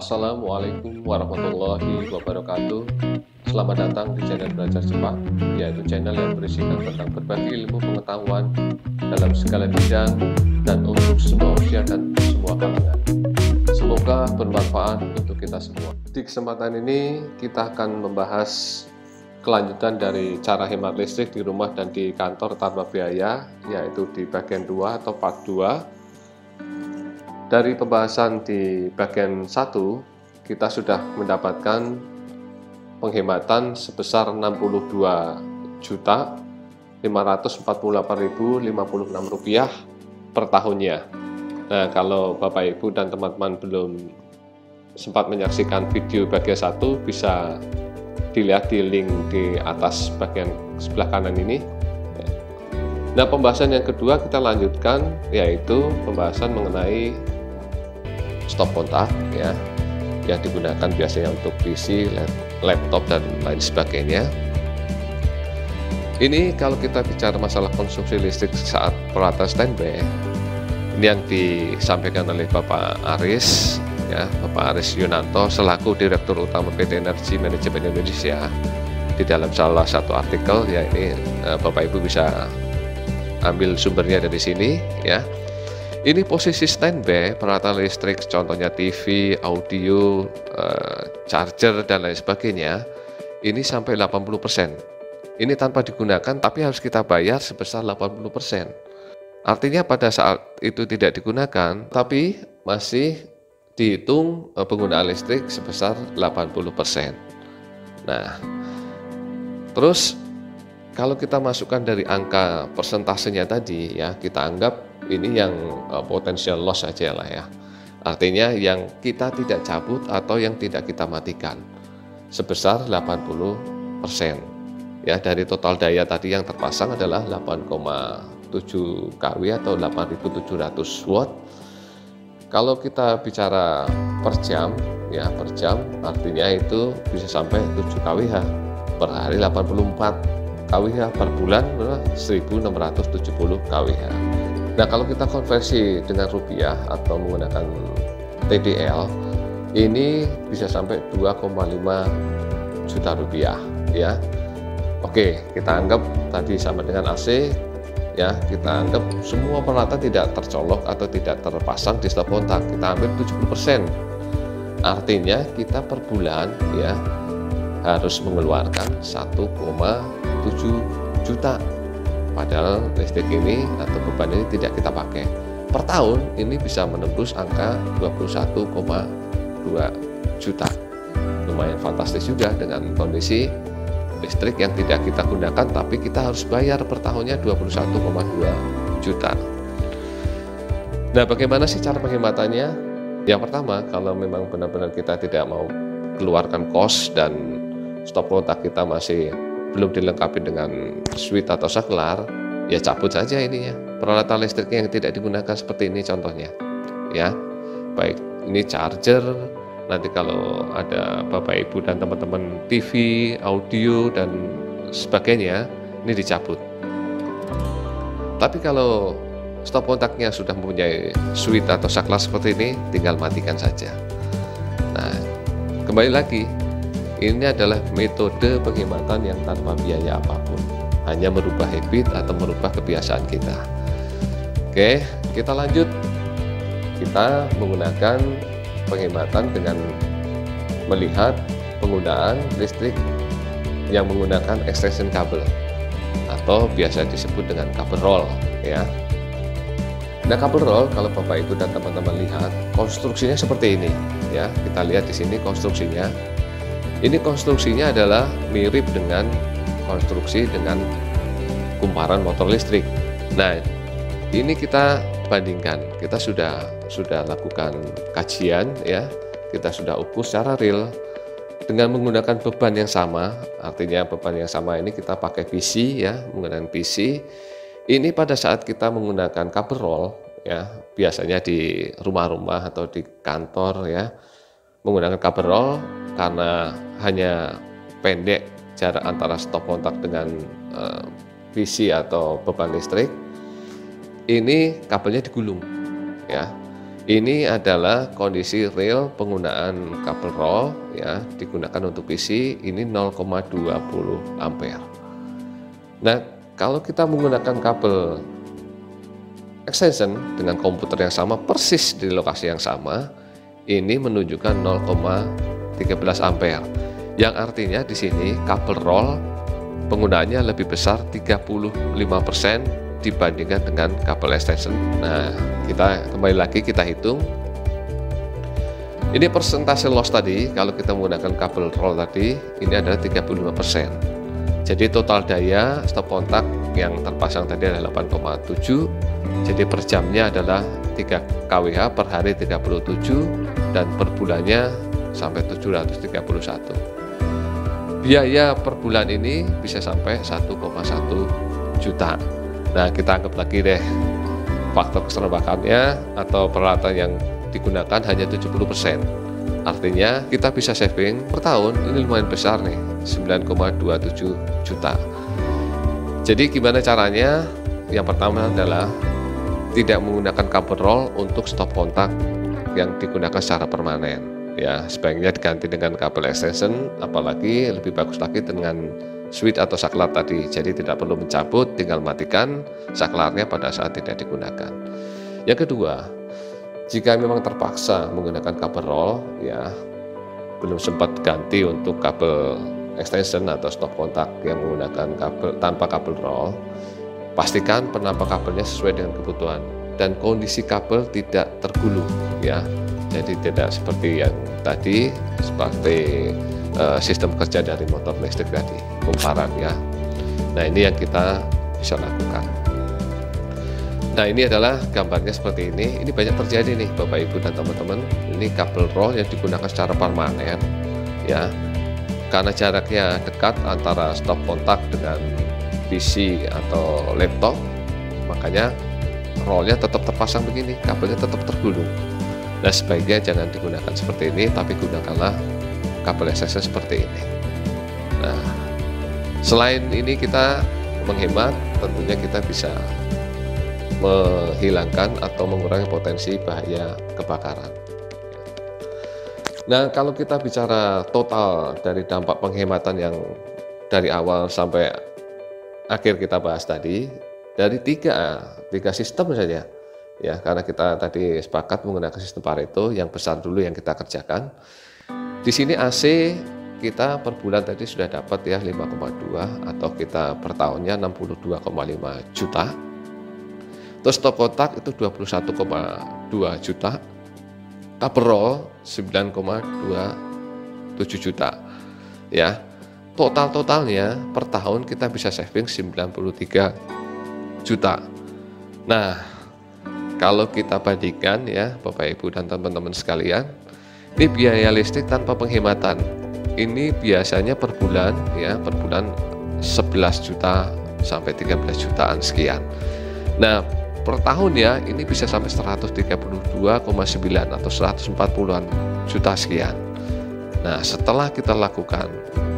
Assalamualaikum warahmatullahi wabarakatuh. Selamat datang di channel Belajar Cepat, yaitu channel yang berisikan tentang berbagai ilmu pengetahuan dalam segala bidang dan untuk semua usia dan semua kalangan. Semoga bermanfaat untuk kita semua. Di kesempatan ini kita akan membahas kelanjutan dari cara hemat listrik di rumah dan di kantor tanpa biaya, yaitu di bagian 2 atau part 2. Dari pembahasan di bagian 1, kita sudah mendapatkan penghematan sebesar Rp62.548.056 per tahunnya. Nah, kalau Bapak Ibu dan teman-teman belum sempat menyaksikan video bagian 1, bisa dilihat di link di atas bagian sebelah kanan ini. Nah, pembahasan yang kedua kita lanjutkan, yaitu pembahasan mengenai stop kontak ya, yang digunakan biasanya untuk PC, laptop dan lain sebagainya. Ini kalau kita bicara masalah konsumsi listrik saat peralatan standby, ini yang disampaikan oleh Bapak Aris ya, Bapak Aris Yunanto selaku Direktur Utama PT Energi Manajemen Indonesia, di dalam salah satu artikel ya. Ini Bapak Ibu bisa ambil sumbernya dari sini ya. Ini posisi standby peralatan listrik, contohnya TV, audio, charger dan lain sebagainya, ini sampai 80%. Ini tanpa digunakan, tapi harus kita bayar sebesar 80%. Artinya pada saat itu tidak digunakan, tapi masih dihitung penggunaan listrik sebesar 80%. Nah, terus kalau kita masukkan dari angka persentasenya tadi ya, kita anggap ini yang potensial loss saja lah ya. Artinya yang kita tidak cabut atau yang tidak kita matikan sebesar 80%. Ya, dari total daya tadi yang terpasang adalah 8,7 kW atau 8.700 watt. Kalau kita bicara per jam ya, per jam artinya itu bisa sampai 7 kWh per hari, 84 kWh per bulan, 1670 kWh. Nah, kalau kita konversi dengan rupiah atau menggunakan TDL, ini bisa sampai 2,5 juta rupiah ya. Oke, kita anggap tadi sama dengan AC ya, kita anggap semua peralatan tidak tercolok atau tidak terpasang di stop kontak, kita ambil 70%. Artinya kita per bulan ya harus mengeluarkan 1,7 juta. Padahal listrik ini atau beban ini tidak kita pakai. Per tahun ini bisa menembus angka 21,2 juta. Lumayan fantastis juga dengan kondisi listrik yang tidak kita gunakan, tapi kita harus bayar per tahunnya 21,2 juta. Nah, bagaimana sih cara penghematannya? Yang pertama, kalau memang benar-benar kita tidak mau keluarkan kos dan stop kontak kita masih belum dilengkapi dengan switch atau saklar, ya cabut saja ini ya, peralatan listrik yang tidak digunakan seperti ini contohnya ya. Baik ini charger, nanti kalau ada Bapak Ibu dan teman-teman TV, audio dan sebagainya, ini dicabut. Tapi kalau stop kontaknya sudah mempunyai switch atau saklar seperti ini, tinggal matikan saja. Nah, kembali lagi, ini adalah metode penghematan yang tanpa biaya apapun, hanya merubah habit atau merubah kebiasaan kita. Oke, kita lanjut. Kita menggunakan penghematan dengan melihat penggunaan listrik yang menggunakan extension kabel atau biasa disebut dengan kabel roll ya. Nah, kabel roll kalau Bapak Ibu dan teman-teman lihat, konstruksinya seperti ini ya. Kita lihat di sini konstruksinya. Ini konstruksinya adalah mirip dengan konstruksi dengan kumparan motor listrik. Nah, ini kita bandingkan. Kita sudah lakukan kajian ya. Kita sudah ukur secara real dengan menggunakan beban yang sama. Artinya beban yang sama ini kita pakai PC ya, menggunakan PC. Ini pada saat kita menggunakan kabel roll ya, biasanya di rumah-rumah atau di kantor ya, menggunakan kabel roll karena hanya pendek jarak antara stop kontak dengan PC atau beban listrik, ini kabelnya digulung ya. Ini adalah kondisi real penggunaan kabel roll ya, digunakan untuk PC ini 0,20 ampere. Nah, kalau kita menggunakan kabel extension dengan komputer yang sama persis di lokasi yang sama, ini menunjukkan 0,13 ampere. Yang artinya di sini kabel roll penggunaannya lebih besar 35% dibandingkan dengan kabel extension. Nah, kita kembali lagi kita hitung. Ini persentase loss tadi kalau kita menggunakan kabel roll tadi ini adalah 35%. Jadi total daya stop kontak yang terpasang tadi adalah 8,7. Jadi per jamnya adalah 3 kWh, per hari 37 dan per bulannya sampai 731. Biaya per bulan ini bisa sampai 1,1 juta. Nah, kita anggap lagi deh faktor keserbakannya atau peralatan yang digunakan hanya 70%. Artinya kita bisa saving per tahun ini lumayan besar nih, 9,27 juta. Jadi gimana caranya? Yang pertama adalah tidak menggunakan kabel roll untuk stop kontak yang digunakan secara permanen. Ya, sebaiknya diganti dengan kabel extension, apalagi lebih bagus lagi dengan switch atau saklar tadi. Jadi tidak perlu mencabut, tinggal matikan saklarnya pada saat tidak digunakan. Yang kedua, jika memang terpaksa menggunakan kabel roll, ya belum sempat ganti untuk kabel extension atau stop kontak yang menggunakan kabel tanpa kabel roll, pastikan penampak kabelnya sesuai dengan kebutuhan dan kondisi kabel tidak tergulung, ya. Jadi tidak seperti yang tadi, seperti sistem kerja dari motor listrik tadi, kumparan ya. Nah, ini yang kita bisa lakukan. Nah, ini adalah gambarnya seperti ini. Ini banyak terjadi nih Bapak Ibu dan teman-teman. Ini kabel roll yang digunakan secara permanen ya. Karena jaraknya dekat antara stop kontak dengan PC atau laptop, makanya rollnya tetap terpasang begini, kabelnya tetap tergulung. Nah, sebaiknya jangan digunakan seperti ini, tapi gunakanlah kabel extension seperti ini. Nah, selain ini kita menghemat, tentunya kita bisa menghilangkan atau mengurangi potensi bahaya kebakaran. Nah, kalau kita bicara total dari dampak penghematan yang dari awal sampai akhir kita bahas tadi, dari tiga sistem saja. Ya, karena kita tadi sepakat menggunakan sistem Pareto, yang besar dulu yang kita kerjakan. Di sini AC kita per bulan tadi sudah dapat ya 5,2 atau kita per tahunnya 62,5 juta. Terus stop kontak itu 21,2 juta. Kabel roll 9,27 juta. Ya. Totalnya per tahun kita bisa saving 93 juta. Nah, kalau kita bandingkan ya Bapak Ibu dan teman-teman sekalian, ini biaya listrik tanpa penghematan. Ini biasanya per bulan ya, per bulan 11 juta sampai 13 jutaan sekian. Nah, per tahun ya ini bisa sampai 132,9 atau 140-an juta sekian. Nah, setelah kita lakukan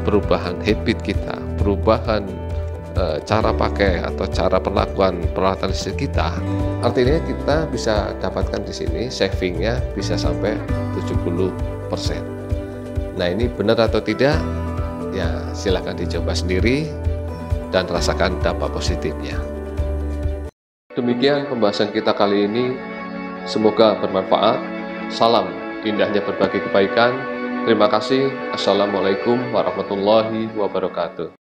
perubahan habit kita, perubahan cara pakai atau cara perlakuan peralatan listrik kita, artinya kita bisa dapatkan di sini savingnya bisa sampai 70%. Nah, ini benar atau tidak? Ya, silahkan dicoba sendiri dan rasakan dampak positifnya. Demikian pembahasan kita kali ini. Semoga bermanfaat. Salam indahnya berbagi kebaikan. Terima kasih. Assalamualaikum warahmatullahi wabarakatuh.